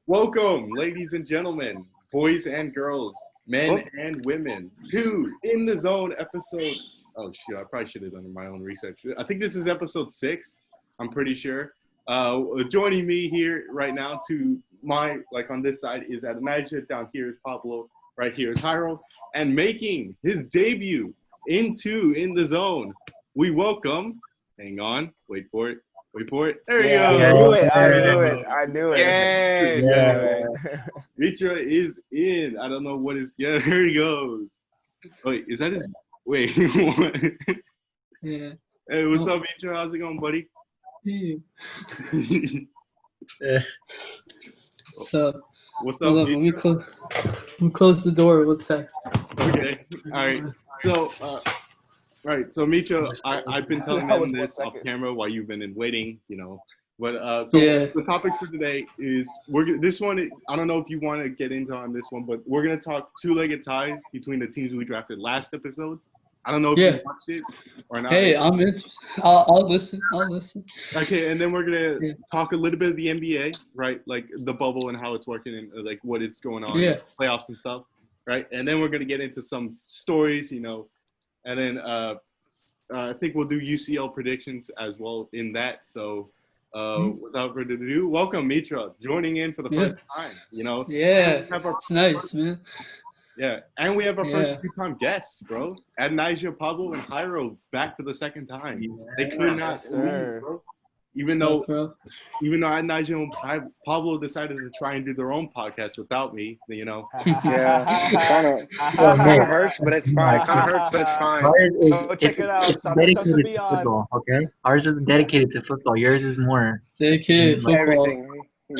Welcome, ladies and gentlemen, boys and girls, men and women, to In the Zone episode. Oh, shoot, I probably should have done my own research. I think this is episode 6, I'm pretty sure. Joining me here right now to on this side is Adonijah, down here is Pablo, right here is Jairo, and making his debut into In the Zone, we welcome, hang on, wait for it. There you go. I knew it. Yeah. Mitra is in. I don't know what is. Yeah, there he goes. Wait, is that his? Wait. What? Yeah. Hey, what's up, Mitra? How's it going, buddy? Yeah. What's up? What's up? Hold on, let me close the door. What's that? Okay. All right. So, right. So, Mitra, I've been telling them this off camera while you've been in waiting, But The topic for today is this one. I don't know if you want to get into on this one, but we're gonna talk two-legged ties between the teams we drafted last episode. I don't know if you watched it or not. Hey, I'm interested. I'll listen. Okay, and then we're gonna talk a little bit of the NBA, right? Like the bubble and how it's working and like what it's going on, playoffs and stuff, right? And then we're gonna get into some stories, and then I think we'll do UCL predictions as well in that. So. Without further ado, welcome Mitra, joining in for the first time, Yeah, it's nice, man. Yeah, and we have our first two-time guests, bro. Adonijah, Pablo, and Jairo back for the second time. They could not leave, bro. Even though Adonijah and Pablo decided to try and do their own podcast without me, Yeah, kind of hurts, but it's fine. Go check it out. It's dedicated to football, okay? Ours is dedicated to football. Yours is more dedicated to football. Everything.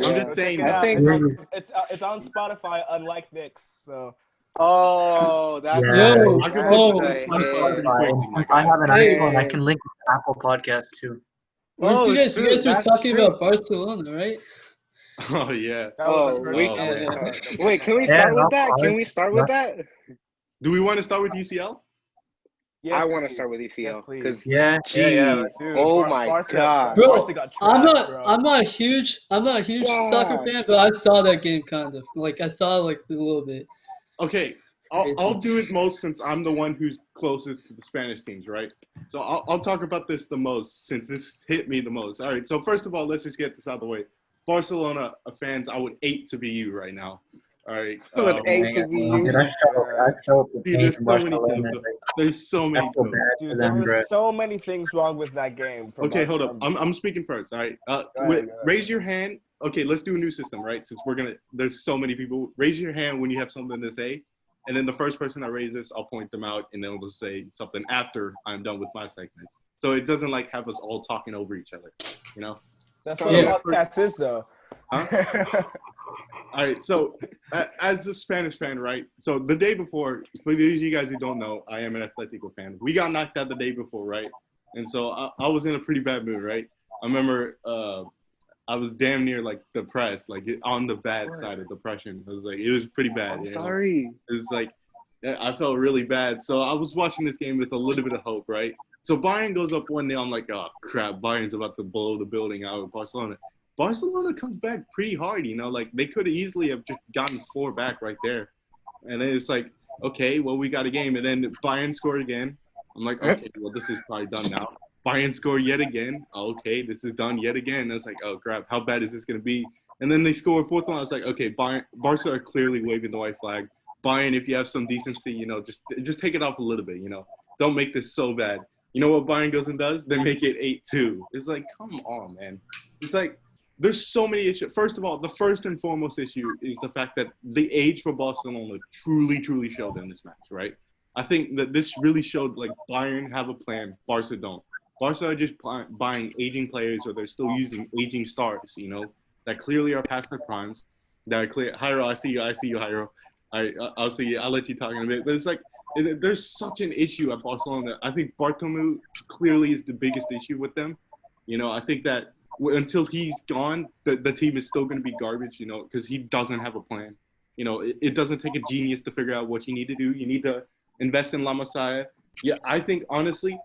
I'm just saying. I think it's on Spotify, unlike Nick's. So. Oh, that's I have an iPhone. I can link with Apple Podcast too. You guys were talking about Barcelona, right? Oh yeah. Wait, can we start with that? Can we start with that? Do we want to start with UCL? Yes, I want to start with UCL because oh my god, bro! I'm not a huge soccer fan, but I saw that game kind of. Like I saw a little bit. Okay, I'll do it most since I'm the one who's closest to the Spanish teams, right? So I'll talk about this the most since this hit me the most. All right, so first of all, let's just get this out of the way. Barcelona fans, I would hate to be you right now. All right. I would hate to be you. There's so many. Dude, there were so many things wrong with that game. Okay, hold up. I'm speaking first. All right. Go ahead. Raise your hand. Okay, let's do a new system, right? Since there's so many people. Raise your hand when you have something to say, and then the first person that raises, I'll point them out, and then we'll say something after I'm done with my segment. So it doesn't have us all talking over each other, That's what a podcast is, though. Huh? All right, so as a Spanish fan, right? So the day before, for those of you guys who don't know, I am an Atletico fan. We got knocked out the day before, right? And so I was in a pretty bad mood, right? I remember I was damn near depressed, on the bad side of depression. It was pretty bad. I'm sorry. It was I felt really bad. So I was watching this game with a little bit of hope, right? So Bayern goes up 1-0. I'm like, oh crap, Bayern's about to blow the building out of Barcelona. Barcelona comes back pretty hard, they could easily have just gotten 4 back right there. And then it's okay, well, we got a game. And then Bayern scored again. I'm like, okay, well, this is probably done now. Bayern score yet again. Okay, this is done yet again. I was like, oh, crap, how bad is this going to be? And then they score a 4th one. I was like, okay, Barca are clearly waving the white flag. Bayern, if you have some decency, just take it off a little bit, Don't make this so bad. You know what Bayern goes and does? They make it 8-2. It's come on, man. It's there's so many issues. First of all, the first and foremost issue is the fact that the age for Barcelona truly, truly showed in this match, right? I think that this really showed Bayern have a plan, Barca don't. Barca are just buying aging players, or they're still using aging stars, that clearly are past their primes. That are clear. Jairo, I see you, Jairo. I'll see you. I'll let you talk in a bit. But it's there's such an issue at Barcelona. I think Bartomeu clearly is the biggest issue with them. I think that until he's gone, the team is still going to be garbage, because he doesn't have a plan. It doesn't take a genius to figure out what you need to do. You need to invest in La Masia. Yeah, I think, honestly,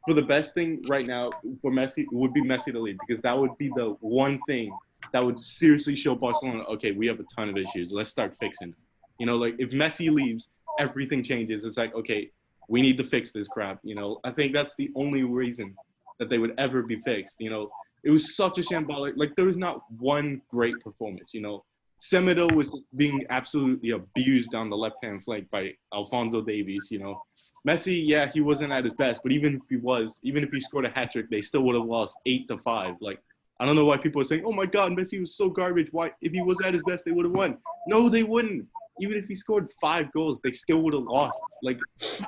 for the best thing right now for Messi would be Messi to leave, because that would be the one thing that would seriously show Barcelona, okay, we have a ton of issues. Let's start fixing it. You know, like if Messi leaves, everything changes. It's like, okay, we need to fix this crap. You know, I think that's the only reason that they would ever be fixed. You know, it was such a shambolic, like there was not one great performance. You know, Semedo was being absolutely abused down the left-hand flank by Alphonso Davies. You know, Messi, yeah, he wasn't at his best, but even if he scored a hat trick, they still would have lost 8-5. Like, I don't know why people are saying, oh my God, Messi was so garbage. Why, if he was at his best, they would have won. No, they wouldn't. Even if he scored 5 goals, they still would have lost. Like,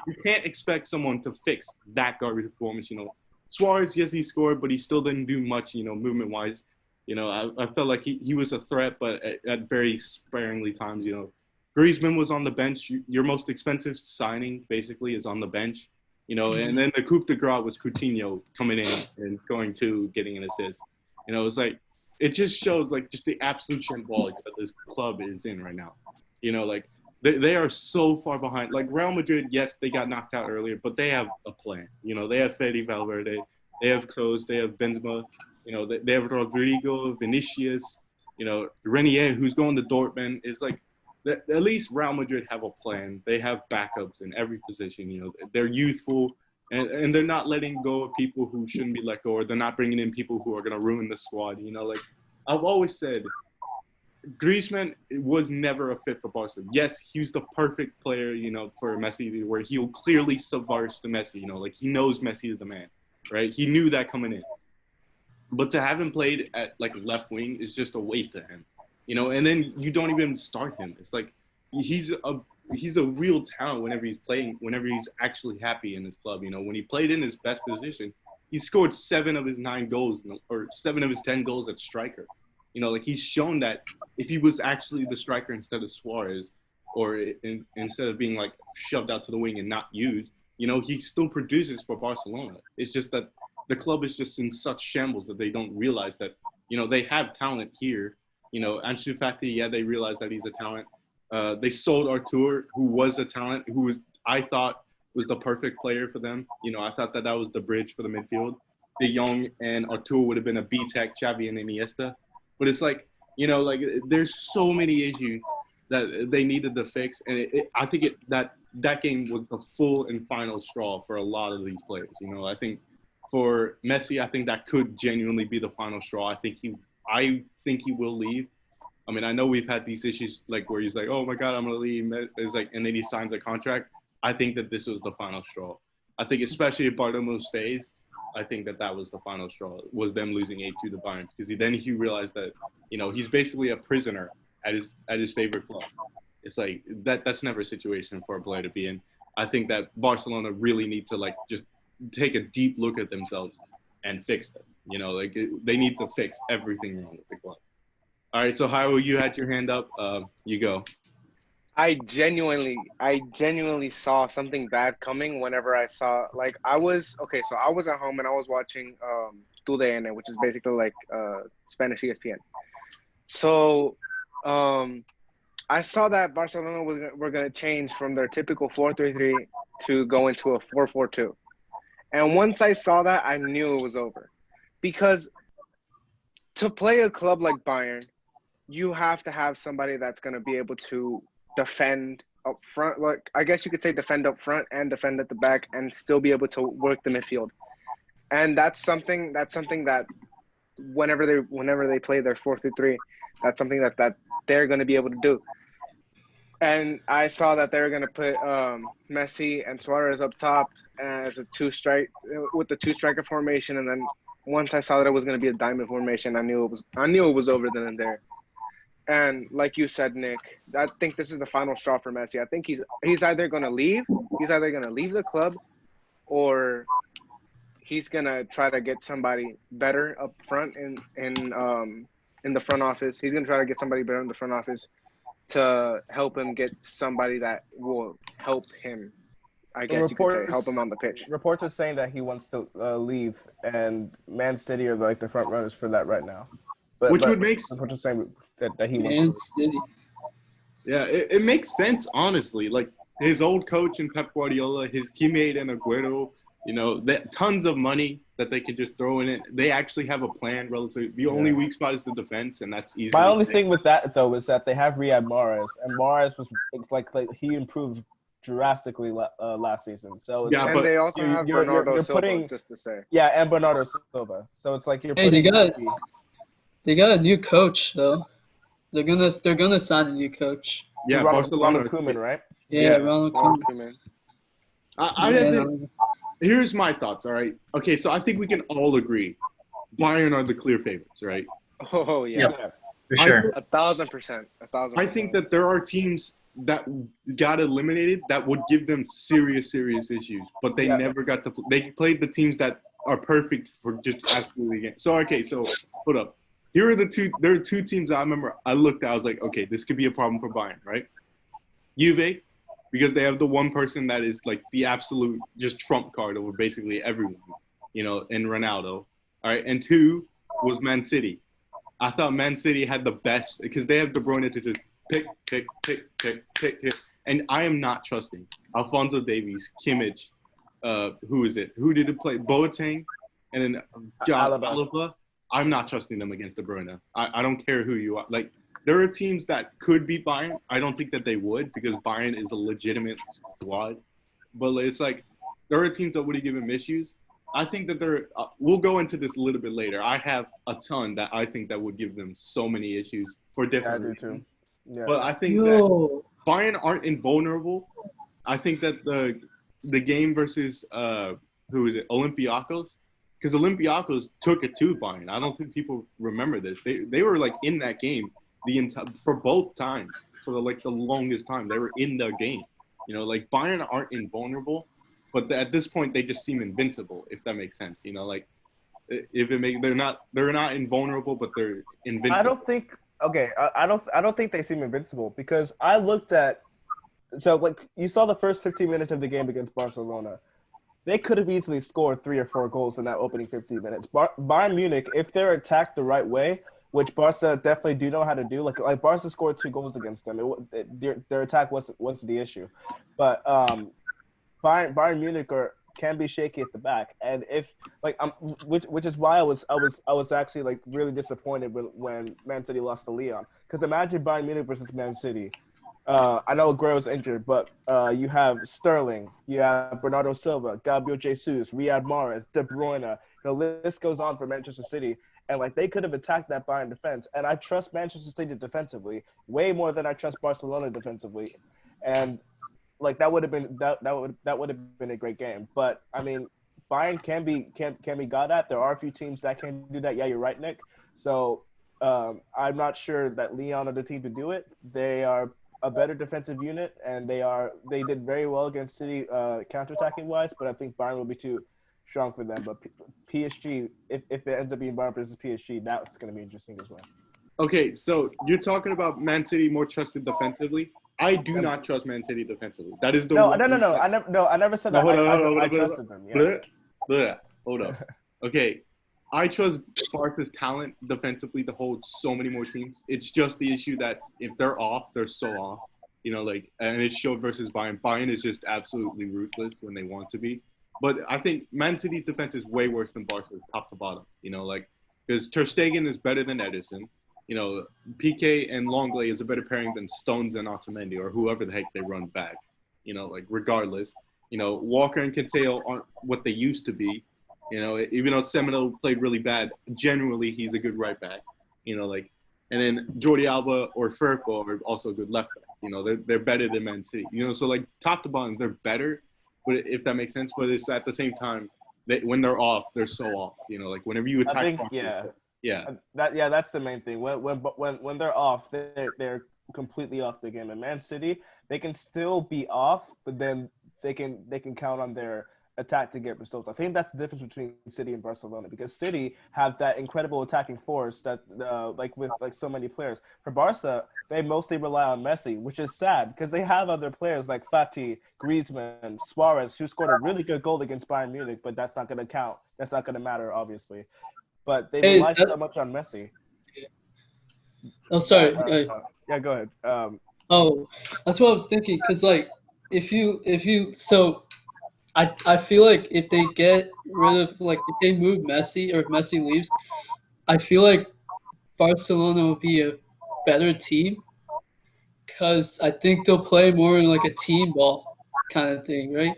you can't expect someone to fix that garbage performance. You know, Suarez, yes, he scored, but he still didn't do much, you know, movement-wise. You know, I felt like he was a threat, but at very sparingly times, you know. Griezmann was on the bench. Your most expensive signing, basically, is on the bench. You know, and then the coup de grace was Coutinho coming in and scoring 2, getting an assist. You know, it's like, it just shows, like, just the absolute shambolics that this club is in right now. You know, like, they are so far behind. Like, Real Madrid, yes, they got knocked out earlier, but they have a plan. You know, they have Fede Valverde, they have Kroos, they have Benzema, you know, they have Rodrigo, Vinicius, you know, Renier, who's going to Dortmund. It's like, at least Real Madrid have a plan. They have backups in every position. You know, they're youthful, and they're not letting go of people who shouldn't be let go, or they're not bringing in people who are going to ruin the squad. You know, like, I've always said, Griezmann was never a fit for Barcelona. Yes, he was the perfect player, you know, for Messi, where he'll clearly subvert to Messi. You know, like, he knows Messi is the man, right? He knew that coming in. But to have him played at, like, left wing is just a waste of him, you know. And then you don't even start him. It's like he's a real talent whenever he's playing, whenever he's actually happy in his club. You know, when he played in his best position, he scored 7 of his 9 goals, or 7 of his 10 goals at striker. You know, like, he's shown that if he was actually the striker instead of Suarez, or instead of being, like, shoved out to the wing and not used, you know, he still produces for Barcelona. It's just that the club is just in such shambles that they don't realize that, you know, they have talent here. You know, Ansu Fati, yeah, they realize that he's a talent. They sold Artur, who was a talent, I thought was the perfect player for them. You know, I thought that was the bridge for the midfield. De Jong and Artur would have been a B-Tech, Xavi and Iniesta. But it's like, you know, like, there's so many issues that they needed to fix. And I think that game was the full and final straw for a lot of these players. You know, I think for Messi, I think that could genuinely be the final straw. I think he will leave. I mean, I know we've had these issues, like, where he's like, oh my God, I'm going to leave. It's like, and then he signs a contract. I think that this was the final straw. I think especially if Bartomeu stays, I think that was the final straw, was them losing 8-2 to Bayern, because then he realized that, you know, he's basically a prisoner at his favorite club. It's like, that's never a situation for a player to be in. I think that Barcelona really need to, like, just take a deep look at themselves and fix them. You know, like, they need to fix everything wrong with the club. All right, so Jairo, you had your hand up. You go. I genuinely saw something bad coming whenever I saw, like, I was at home and I was watching Theyre, which is basically like Spanish ESPN. So I saw that Barcelona were going to change from their typical 4-3-3 to go into a 4-4-2. And once I saw that, I knew it was over. Because to play a club like Bayern, you have to have somebody that's going to be able to defend up front. Like, I guess you could say defend up front and defend at the back and still be able to work the midfield. And that's something that whenever they play their 4-3-3, that's something that they're going to be able to do. And I saw that they were going to put Messi and Suarez up top as a with the 2-striker formation. And then once I saw that it was going to be a diamond formation, I knew it was over then and there. And like you said, Nick, I think this is the final straw for Messi. I think he's either going to leave. He's either going to leave the club, or he's going to try to get somebody better up front in the front office. He's going to try to get somebody better in the front office to help him get somebody that will help him. I guess you could say help him on the pitch. Reports are saying that he wants to leave, and Man City are like the front runners for that right now. Which would make reports are saying that he Man wants to. City. Yeah, it makes sense, honestly. Like, his old coach in Pep Guardiola, his teammate in Aguero, You know, tons of money that they could just throw in it. They actually have a plan relative. The only weak spot is the defense, and that's easy. My only thing with that though is that they have Riyad Mahrez, and Mahrez was like he improved drastically last season. So it's, and they also have Bernardo Silva, just to say. Yeah, and Bernardo Silva. So it's like you're Hey, putting. they got a new coach though. They're gonna sign a new coach. Yeah, Barcelona. Ronald Koeman, right? Yeah, Ronald Koeman. Here's my thoughts. All right. Okay, so I think we can all agree, Bayern are the clear favorites, right? Oh yeah, for sure. 1,000%. I think that there are teams that got eliminated that would give them serious issues, but they never got to. They played the teams that are perfect for just absolutely game. So okay, so hold up. Here are the two. There are two teams I remember. I looked at. I was like, okay, this could be a problem for Bayern, right? Juve, because they have the one person that is like the absolute just trump card over basically everyone, you know, in Ronaldo. All right, and two was Man City. I thought Man City had the best because they have De Bruyne to just pick. And I am not trusting Alphonso Davies, Kimmich, who is it? Who did it play? Boateng, and then Alaba. I'm not trusting them against De Bruyne. I don't care who you are. Like, there are teams that could beat Bayern. I don't think that they would because Bayern is a legitimate squad. But it's like there are teams that would have given issues. I think that we'll go into this a little bit later. I have a ton that I think that would give them so many issues for different reasons. Yeah. But I think that Bayern aren't invulnerable. I think that the game versus who is it? Olympiacos. Because Olympiacos took it to Bayern. I don't think people remember this. They were like in that game for both times for the longest time. They were in the game. You know, like Bayern aren't invulnerable, but at this point they just seem invincible. If that makes sense. You know, like they're not invulnerable, but they're invincible. I don't think. Okay, I don't think they seem invincible because I looked at. So like you saw the first 15 minutes of the game against Barcelona. They could have easily scored 3 or 4 goals in that opening 15 minutes. Bayern Munich, if they're attacked the right way, which Barca definitely do know how to do, like Barca scored 2 goals against them. Their attack wasn't the issue, but Bayern Munich can be shaky at the back, and if which is why I was actually like really disappointed when Man City lost to Lyon, because imagine Bayern Munich versus Man City. I know Aguero's injured, but you have Sterling, you have Bernardo Silva, Gabriel Jesus, Riyad Mahrez, De Bruyne. The list goes on for Manchester City, and like they could have attacked that Bayern defense. And I trust Manchester City defensively way more than I trust Barcelona defensively, and like that would have been a great game. But I mean, Bayern can be got at. There are a few teams that can do that. Yeah, you're right, Nick. So I'm not sure that Lyon are the team to do it. They are a better defensive unit, and they did very well against City counterattacking wise, but I think Bayern will be too strong for them. But PSG, if it ends up being Bayern versus PSG, that's going to be interesting as well. Okay, so you're talking about Man City more trusted defensively. I do not trust Man City defensively. That is the no. I never said that. I trusted them. Yeah. Hold up. Okay. I trust Barca's talent defensively to hold so many more teams. It's just the issue that if they're off, they're so off. You know, like, and it showed versus Bayern. Bayern is just absolutely ruthless when they want to be. But I think Man City's defense is way worse than Barca's top to bottom. You know, like, because Ter Stegen is better than Ederson. You know, PK and Longley is a better pairing than Stones and Otamendi or whoever the heck they run back. You know, like, regardless. You know, Walker and Cancelo aren't what they used to be. You know, even though Semedo played really bad, generally he's a good right back. You know, like, and then Jordi Alba or Firpo are also good left back. You know, they're better than Man City. You know, so like top to bottom, they're better, but if that makes sense. But it's at the same time that when they're off, they're so off. You know, like whenever you attack, that's the main thing. When they're off, they're completely off the game. And Man City, they can still be off, but then they can count on their attack to get results. I think that's the difference between City and Barcelona, because City have that incredible attacking force that with so many players. For Barca, they mostly rely on Messi, which is sad because they have other players like Fati, Griezmann, Suarez, who scored a really good goal against Bayern Munich, but that's not going to count. That's not going to matter, obviously. But they rely so much on Messi. Oh, sorry. Yeah, go ahead. That's what I was thinking, because like if you I feel like if they get rid of like if they move Messi or if Messi leaves, I feel like Barcelona will be a better team because I think they'll play more in like a team ball kind of thing, right?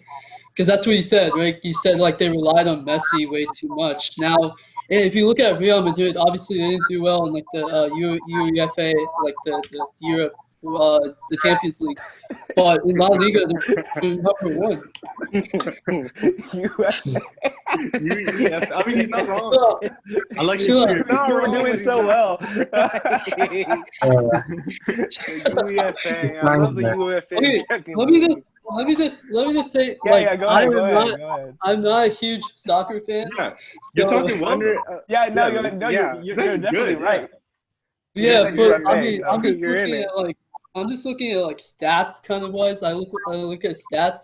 Because that's what you said, right? You said like they relied on Messi way too much. Now, if you look at Real Madrid, obviously they didn't do well in like the UEFA, like the Europe, the Champions League. But in La Liga, they're number one. USA. I mean, he's not wrong. So, I like chill his out. No, we're doing so well. The UEFA. I love the UEFA. Okay, Champions let me League. just say, Yeah, like, yeah, go ahead, go ahead. I'm not a huge soccer fan. Yeah, you're So, talking well. Yeah, no, yeah, you're it's actually definitely good, right. yeah, said but UFA, I mean, so I'm just you're in looking it. at like stats kind of wise. I look at stats,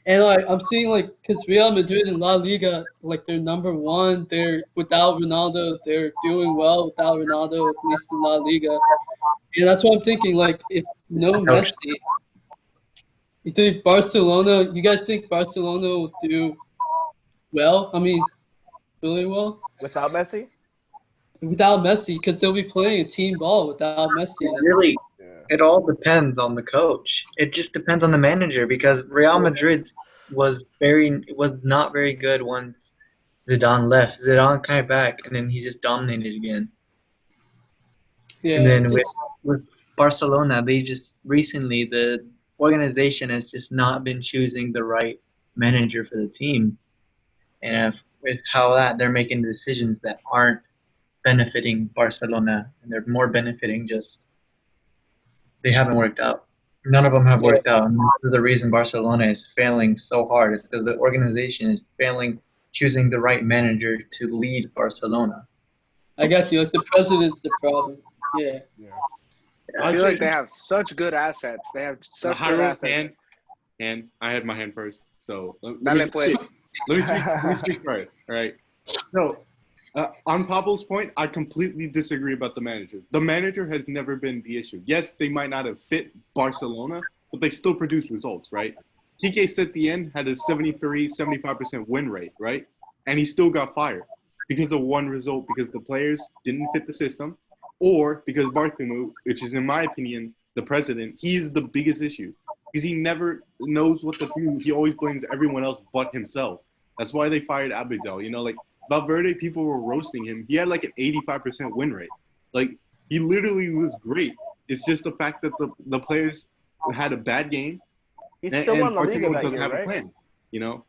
and like I'm seeing like because Real Madrid and La Liga, like they're number one. They're without Ronaldo, they're doing well without Ronaldo, at least in La Liga. And that's what I'm thinking. Like if no Messi, you think Barcelona? You guys think Barcelona will do well? I mean, really well Without Messi? without Messi because they'll be playing a team ball without Messi. Really, Yeah. it all depends on the coach. It just depends on the manager because Real Madrid's was not very good once Zidane left. Zidane came back and then he just dominated again. Yeah, And then with Barcelona, they just recently the organization has just not been choosing the right manager for the team, and with how that they're making decisions that aren't benefiting Barcelona, and they're more benefiting just they haven't worked out. None of them have worked out, and this is the reason Barcelona is failing so hard. Is because the organization is failing choosing the right manager to lead Barcelona. I got you. Like the president's the problem. Yeah. I feel like they have such good assets. They have such good assets. And I had my hand first, so Dale, pues. let me speak first. All right. So, on Pablo's point, I completely disagree about the manager. The manager has never been the issue. Yes, they might not have fit Barcelona, but they still produce results, right? Quique Setien had a 75% win rate, right? And he still got fired because of one result, because the players didn't fit the system, or because Bartomeu, which is in my opinion the president, he's the biggest issue because he never knows what to do. He always blames everyone else but himself. That's why they fired Abidal. You know, like Valverde, people were roasting him. He had like an 85% win rate. Like he literally was great. It's just the fact that the players had a bad game. He's still won La Liga that doesn't year, have a right? plan, you know.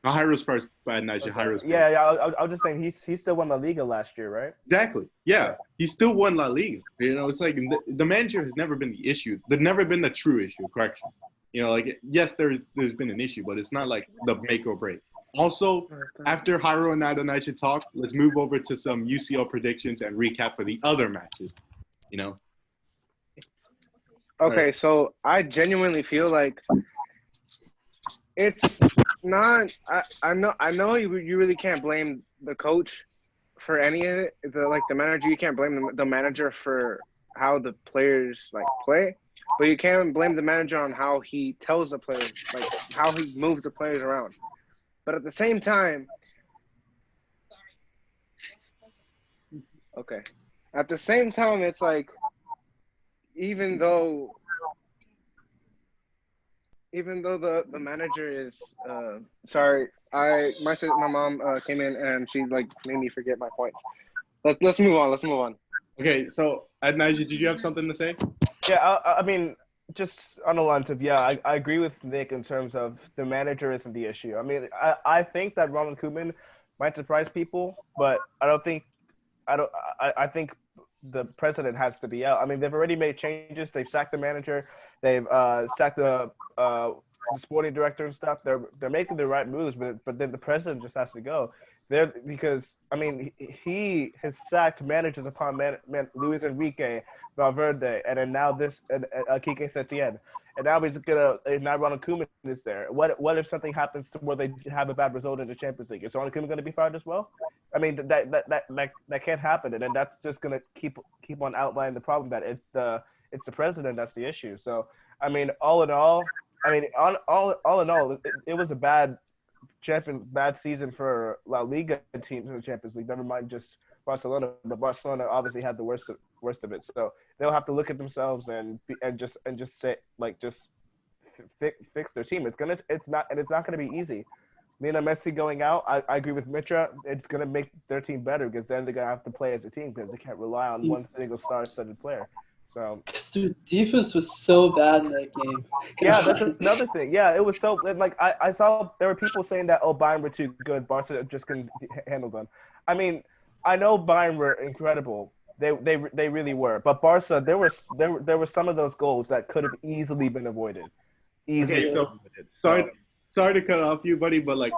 Jairo's first, Adonijah. Jairo's first. Yeah, I was just saying he still won La Liga last year, right? Exactly. Yeah, he still won La Liga. You know, it's like the manager has never been the issue. There's never been the true issue. Correction. You know, like yes, there's been an issue, but it's not like the make or break. Also, after Jairo and Adonijah talk, let's move over to some UCL predictions and recap for the other matches. You know. Okay, so I genuinely feel like it's not. I know you really can't blame the coach for any of it. The manager, you can't blame the manager for how the players like play, but you can blame the manager on how he tells the players, like how he moves the players around. But at the same time, okay, at the same time, it's like even though the manager is sorry, my mom came in and she like made me forget my points. Let's move on. Okay, so Adonijah, did you have something to say? Yeah, I mean, just on the lines of I agree with Nick in terms of the manager isn't the issue. I mean, I think that Ronald Koeman might surprise people, but I think the president has to be out. I mean, they've already made changes. They've sacked the manager. They've sacked the sporting director and stuff. They're making the right moves, but then the president just has to go. Because I mean, he has sacked managers upon Luis Enrique, Valverde, and then now this Quique Setien, and now now Ronald Koeman is there. What if something happens to where they have a bad result in the Champions League? Is Ronald Koeman going to be fired as well? I mean, that can't happen, and then that's just going to keep on outlining the problem that it's the president that's the issue. So I mean, all in all, it was a bad bad season for La Liga teams in the Champions League. Never mind just Barcelona, but Barcelona obviously had the worst of it. So they'll have to look at themselves and just say just fix their team. It's not gonna be easy. Lionel Messi going out, I agree with Mitra. It's gonna make their team better because then they're gonna have to play as a team because they can't rely on one single star-studded player. So their defense was so bad in that game. Yeah, that's another thing. Yeah, it was so like I saw there were people saying that Bayern were too good, Barca just couldn't handle them. I mean, I know Bayern were incredible. They really were. But Barca, there were some of those goals that could have easily been avoided. Okay, so sorry to cut off you, buddy, but like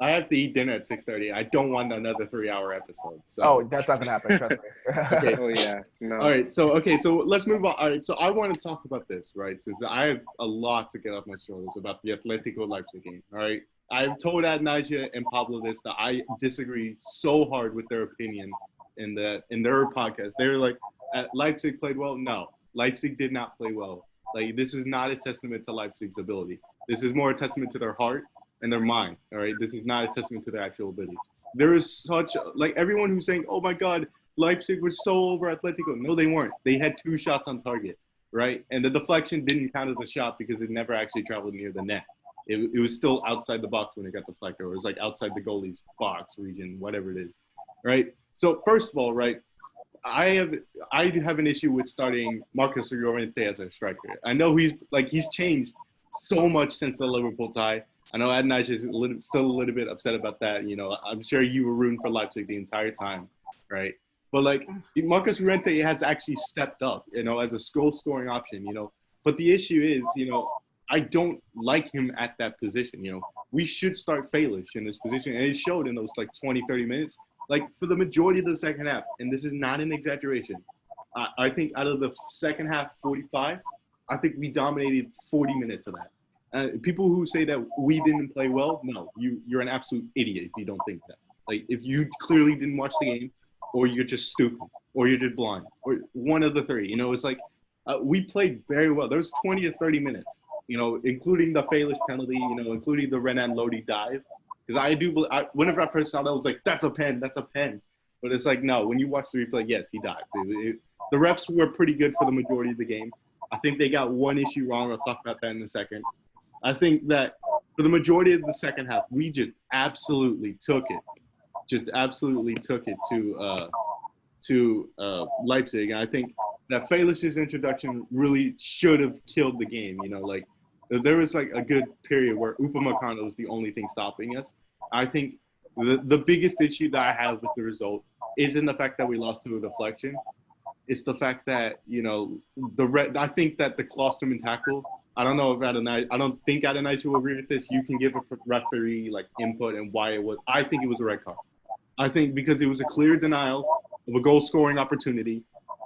I have to eat dinner at 6:30. I don't want another 3-hour episode. So. Oh, that's not gonna happen. Trust me. Okay. Oh yeah. No. All right. So let's move on. All right. So I want to talk about this, right? Since I have a lot to get off my shoulders about the Atletico Leipzig game. All right. I've told Adonijah and Pablo this that I disagree so hard with their opinion in their podcast. They were like, Leipzig played well. No, Leipzig did not play well. Like this is not a testament to Leipzig's ability. This is more a testament to their heart and their mind. All right. This is not a testament to their actual ability. There is such like everyone who's saying, "Oh my God, Leipzig was so over Atletico." No, they weren't. They had 2 shots on target, right? And the deflection didn't count as a shot because it never actually traveled near the net. It was still outside the box when it got deflected, or it was like outside the goalie's box region, whatever it is, right? So first of all, right, I have an issue with starting Marcos Llorente as a striker. I know he's changed so much since the Liverpool tie. I know Adonijah is still a little bit upset about that. You know, I'm sure you were rooting for Leipzig the entire time, right? But like Marcos Llorente has actually stepped up, you know, as a goal-scoring option, you know. But the issue is, you know, I don't like him at that position. You know, we should start Falish in this position, and it showed in those like 20, 30 minutes. Like for the majority of the second half, and this is not an exaggeration. I think out of the second half 45, I think we dominated 40 minutes of that. People who say that we didn't play well, no, you're an absolute idiot if you don't think that. Like if you clearly didn't watch the game, or you're just stupid, or you're just blind, or one of the 3. You know, it's like we played very well. There was 20 to 30 minutes, you know, including the Falish penalty, you know, including the Renan Lodi dive. Because whenever I first saw that, I was like, that's a pen. But it's like, no, when you watch the replay, yes, he dived. The refs were pretty good for the majority of the game. I think they got one issue wrong. I'll talk about that in a second. I think that for the majority of the second half, we just absolutely took it to Leipzig. And I think that Falish's introduction really should have killed the game. You know, like there was like a good period where Upamecano was the only thing stopping us. I think the biggest issue that I have with the result isn't the fact that we lost to a deflection. It's the fact that, you know, I think that the Klosterman tackle, I don't think Adonijah will agree with this. You can give a referee like input and why it was. I think it was a red card. I think because it was a clear denial of a goal scoring opportunity,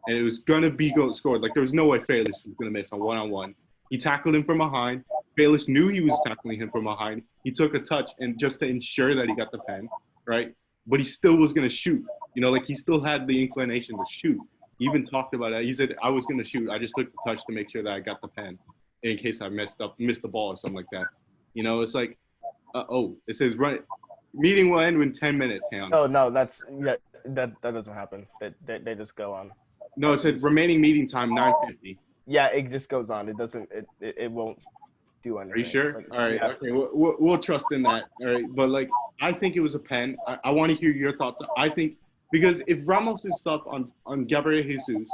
and it was gonna be goal scored. Like there was no way Falish was gonna miss on 1-on-1. He tackled him from behind. Falish knew he was tackling him from behind. He took a touch and just to ensure that he got the pen, right? But he still was gonna shoot. You know, like he still had the inclination to shoot. He even talked about it. He said, "I was gonna shoot. I just took the touch to make sure that I got the pen." In case I missed the ball or something like that. You know, it's like, it says meeting will end in 10 minutes. Hang on. Oh, no, that doesn't happen. They just go on. No, it said remaining meeting time 9:50. Yeah, it just goes on. It doesn't. It won't do anything. Are you sure? But, all right. Yeah. Okay. We'll trust in that. All right. But like, I think it was a pen. I want to hear your thoughts. I think because if Ramos' stuff on Gabriel Jesus,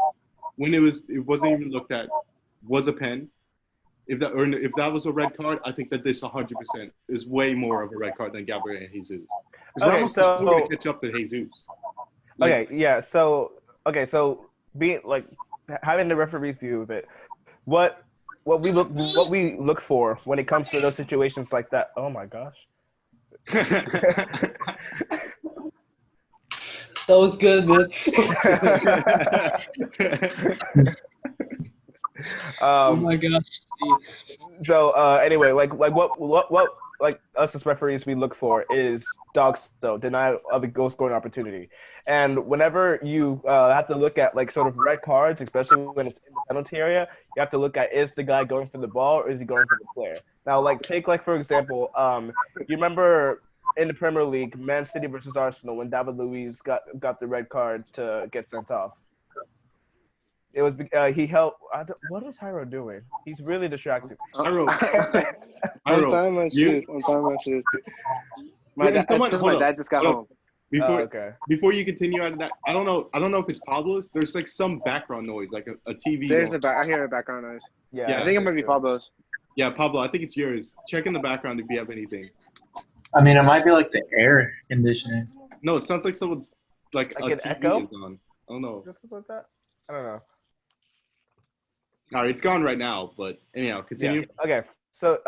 when it wasn't even looked at, was a pen. If that was a red card, I think that this 100% is way more of a red card than Gabriel and Jesus. Because Ramos is still going to catch up to Jesus. Like, So being like having the referee's view of it, what we look for when it comes to those situations like that. Oh my gosh. That was good, man. Oh my gosh. So anyway, like what like us as referees we look for is dogso, denial of a goal scoring opportunity. And whenever you have to look at like sort of red cards, especially when it's in the penalty area, you have to look at, is the guy going for the ball or is he going for the player? Now, like take like for example, you remember in the Premier League, Man City versus Arsenal, when David Luiz got the red card to get sent off. It was he helped. What is Jairo doing? He's really distracted. Jairo, I'm Jairo, tying my shoes. I'm tying my shoes. My dad, it's because my dad just got home. Before Okay. before you continue on that, I don't know if it's Pablo's. There's like some background noise, like a TV. There's I hear a background noise. Yeah, I think it might be Pablo's. Yeah, Pablo, I think it's yours. Check in the background if you have anything. I mean, it might be like the air conditioning. No, it sounds like someone's like Like a an TV echo? is on. I don't know. Just like that. I don't know. All right, it's gone right now, but anyhow, continue. Yeah. Okay. So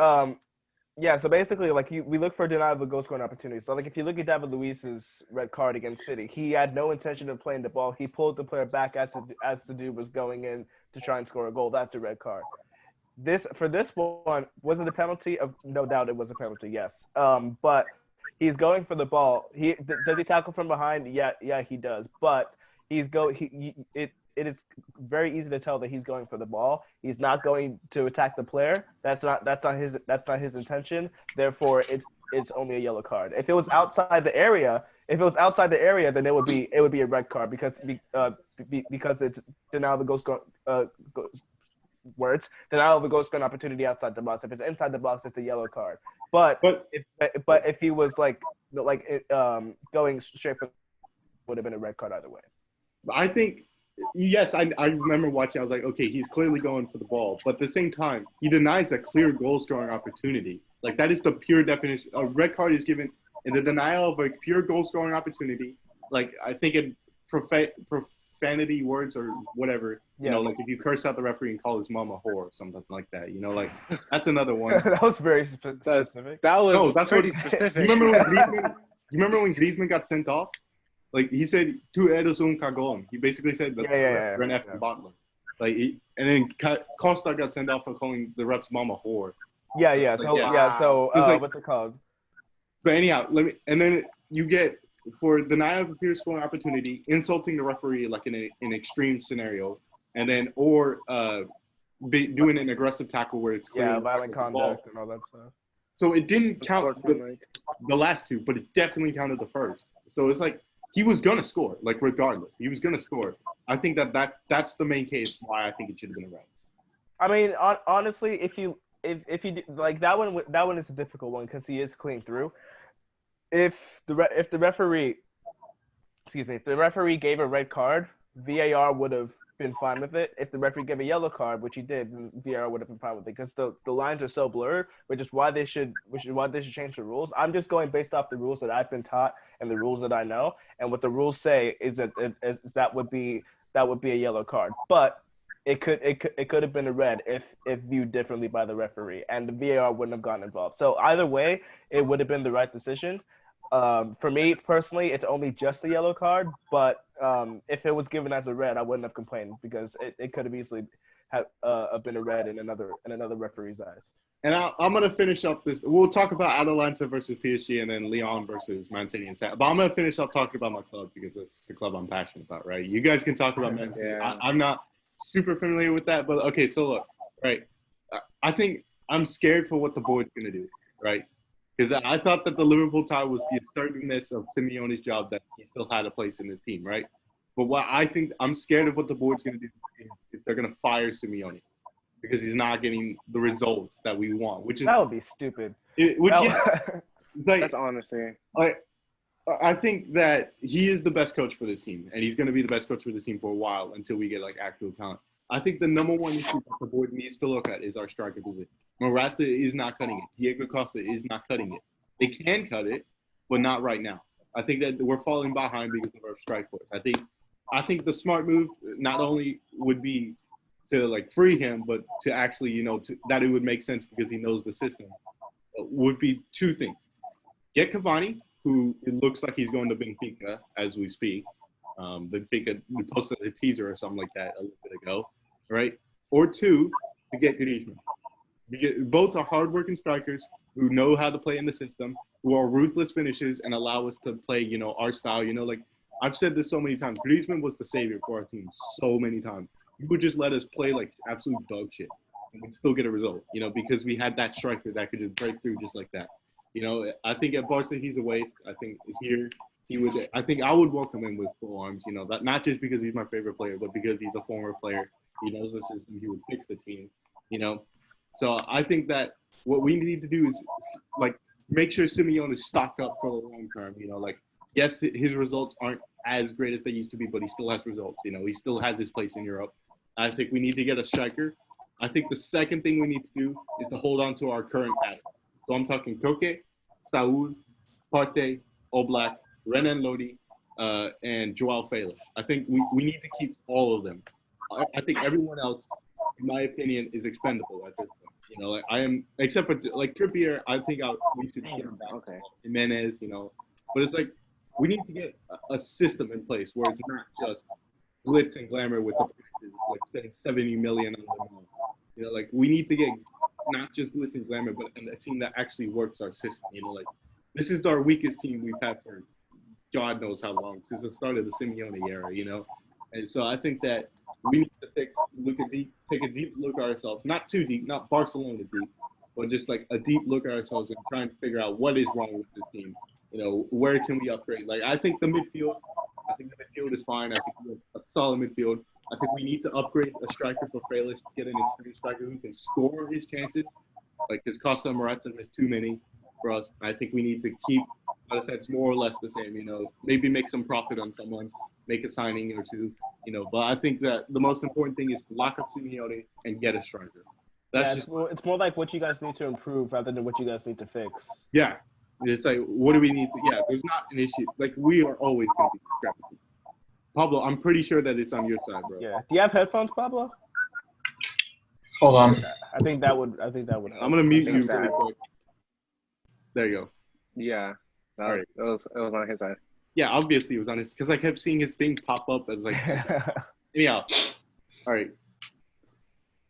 yeah. So basically, like we look for denial of a goal scoring opportunity. So like if you look at David Luiz's red card against City, he had no intention of playing the ball. He pulled the player back as the dude was going in to try and score a goal. That's a red card. This one, was it a penalty? No doubt it was a penalty. Yes. But he's going for the ball. Does he tackle from behind? Yeah, he does. But it is very easy to tell that he's going for the ball. He's not going to attack the player. That's not his intention. Therefore, it's only a yellow card. If it was outside the area, then it would be a red card because it's denial of the denial of a goal scoring opportunity outside the box. If it's inside the box, it's a yellow card. But if he was going straight for, would have been a red card either way. I think, yes, I remember watching. I was like, okay, he's clearly going for the ball, but at the same time, he denies a clear goal scoring opportunity. Like that is the pure definition. A red card is given in the denial of a pure goal scoring opportunity. Like I think in profanity words or whatever, you know, like if you curse out the referee and call his mom a whore or something like that, you know, like that's another one. That was very specific. That was no, that's pretty what, specific. You remember when Griezmann got sent off? Like he said, "Tu eres un cagón." He basically said that you're an effing bottler. Like, and then Costa got sent off for calling the ref's mom a whore. Yeah. So like, what's it called? But anyhow, and then you get for denial of a pure scoring opportunity, insulting the referee like in an extreme scenario, and then or doing an aggressive tackle where it's clear violent conduct and all that stuff. So it didn't count the last two, but it definitely counted the first. So it's like he was gonna score, like regardless, he was gonna score. I think that's the main case why I think it should have been a red. I mean, honestly, if you like that one is a difficult one because he is clean through. If the referee gave a red card, VAR would have been fine with it. If the referee gave a yellow card, which he did, then VAR would have been fine with it because the lines are so blurred, which is why they should change the rules. I'm just going based off the rules that I've been taught and the rules that I know, and what the rules say is that would be a yellow card, but it could have been a red if viewed differently by the referee, and the VAR wouldn't have gotten involved. So either way, it would have been the right decision. For me personally, it's only just the yellow card, but if it was given as a red, I wouldn't have complained because it could have easily have been a red in another referee's eyes. And I'm gonna finish up this. We'll talk about Atalanta versus PSG and then Lyon versus Man City and Saturday. But I'm gonna finish up talking about my club because it's the club I'm passionate about, right? You guys can talk about Man City. Yeah. I'm not super familiar with that, but okay. So look, right? I think I'm scared for what the board's gonna do, right? Because I thought that the Liverpool tie was the assertiveness of Simeone's job that he still had a place in this team, right? But what I think I'm scared of what the board's going to do is if they're going to fire Simeone because he's not getting the results that we want, which is that would be stupid. It's like that's honestly. I think that he is the best coach for this team, and he's going to be the best coach for this team for a while until we get like actual talent. I think the number one issue that the board needs to look at is our striker position. Morata is not cutting it. Diego Costa is not cutting it. They can cut it, but not right now. I think that we're falling behind because of our strike force. I think the smart move not only would be to like free him, but to actually, that it would make sense because he knows the system, would be two things. Get Cavani, who it looks like he's going to Benfica as we speak. Benfica posted a teaser or something like that a little bit ago, right? Or two, to get Griezmann. Both are hardworking strikers who know how to play in the system, who are ruthless finishers and allow us to play, our style. Like I've said this so many times. Griezmann was the savior for our team so many times. He would just let us play like absolute dog shit and we'd still get a result, because we had that striker that could just break through just like that. I think at Barca he's a waste. I think here I think I would welcome him with full arms, that not just because he's my favorite player, but because he's a former player. He knows the system. He would fix the team, So I think that what we need to do is like make sure Simeone is stocked up for the long term. Yes, his results aren't as great as they used to be, but he still has results. He still has his place in Europe. I think we need to get a striker. I think the second thing we need to do is to hold on to our current assets. So I'm talking Koke, Saúl, Partey, Oblak, Renan Lodi, and Joao Felix. I think we need to keep all of them. I think everyone else, in my opinion, is expendable at this point. I am, except for like Trippier, I think we should get him back. Okay. Jimenez, but it's like we need to get a system in place where it's not just glitz and glamour with the prices, like spending 70 million on them. We need to get not just glitz and glamour, but a team that actually works our system. This is our weakest team we've had for God knows how long, since the start of the Simeone era. And so I think that we need to take a deep look at ourselves, not too deep, not Barcelona deep, but just like a deep look at ourselves and trying to figure out what is wrong with this team. Where can we upgrade? Like I think the midfield is fine. I think we have a solid midfield. I think we need to upgrade a striker for Frelish, get an experienced striker who can score his chances. Like because Costa Morata missed too many for us. I think we need to keep our defense more or less the same. Maybe make some profit on someone, make a signing or two. But I think that the most important thing is to lock up Simeone and get a striker. It's more like what you guys need to improve rather than what you guys need to fix. Yeah. It's like, what do we need to – yeah, there's not an issue. Like, we are always going to be discrepancy. Pablo, I'm pretty sure that it's on your side, bro. Yeah. Do you have headphones, Pablo? Hold on. I think that would help. I'm going to mute you really quick. There you go. Yeah. No, All right. It was on his side. Yeah, obviously it was on his – because I kept seeing his thing pop up as like – anyhow. All right.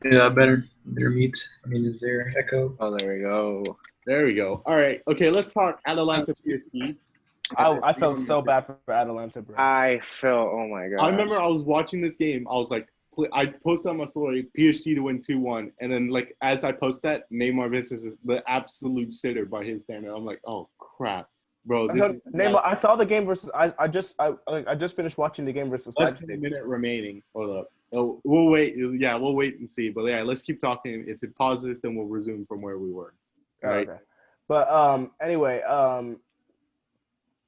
Yeah, better mute. Is there echo? Oh, there we go. There we go. All right. Okay, let's talk Atalanta PSG. I felt so bad for Atalanta, bro. Oh my God. I remember I was watching this game. I was like, I posted on my story, PSG to win 2-1. And then, like, as I post that, Neymar misses the absolute sitter by his standard. I'm like, oh, crap. Bro, Neymar, I saw the game versus – I just finished watching the game versus less than a minute remaining. Hold up. Oh, we'll wait. Yeah, we'll wait and see. But, yeah, let's keep talking. If it pauses, then we'll resume from where we were. Right. Okay. But anyway,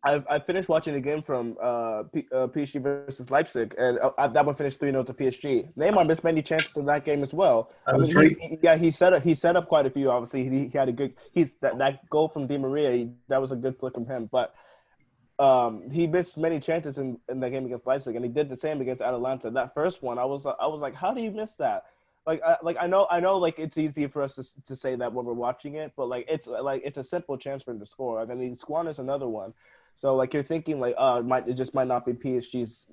I finished watching the game from PSG versus Leipzig, and that one finished 3-0 to PSG. Neymar missed many chances in that game as well. He set up quite a few. Obviously, he had a good. That goal from Di Maria. That was a good flick from him, but he missed many chances in that game against Leipzig, and he did the same against Atalanta. That first one, I was like, how do you miss that? I know, like it's easy for us to say that when we're watching it, but it's a simple chance for him to score. And then he squanders another one. So like you're thinking like, it just might not be PSG's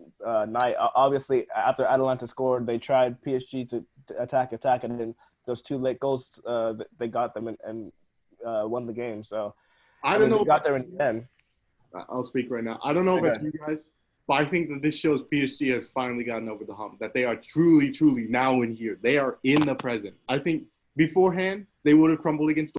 night. Obviously, after Atalanta scored, they tried PSG to attack, and then those two late goals, they got them and won the game. So I don't know. They got there in the end. I'll speak right now. I don't know about you guys, but I think that this shows PSG has finally gotten over the hump, that they are truly, truly now in here. They are in the present. I think beforehand, they would have crumbled against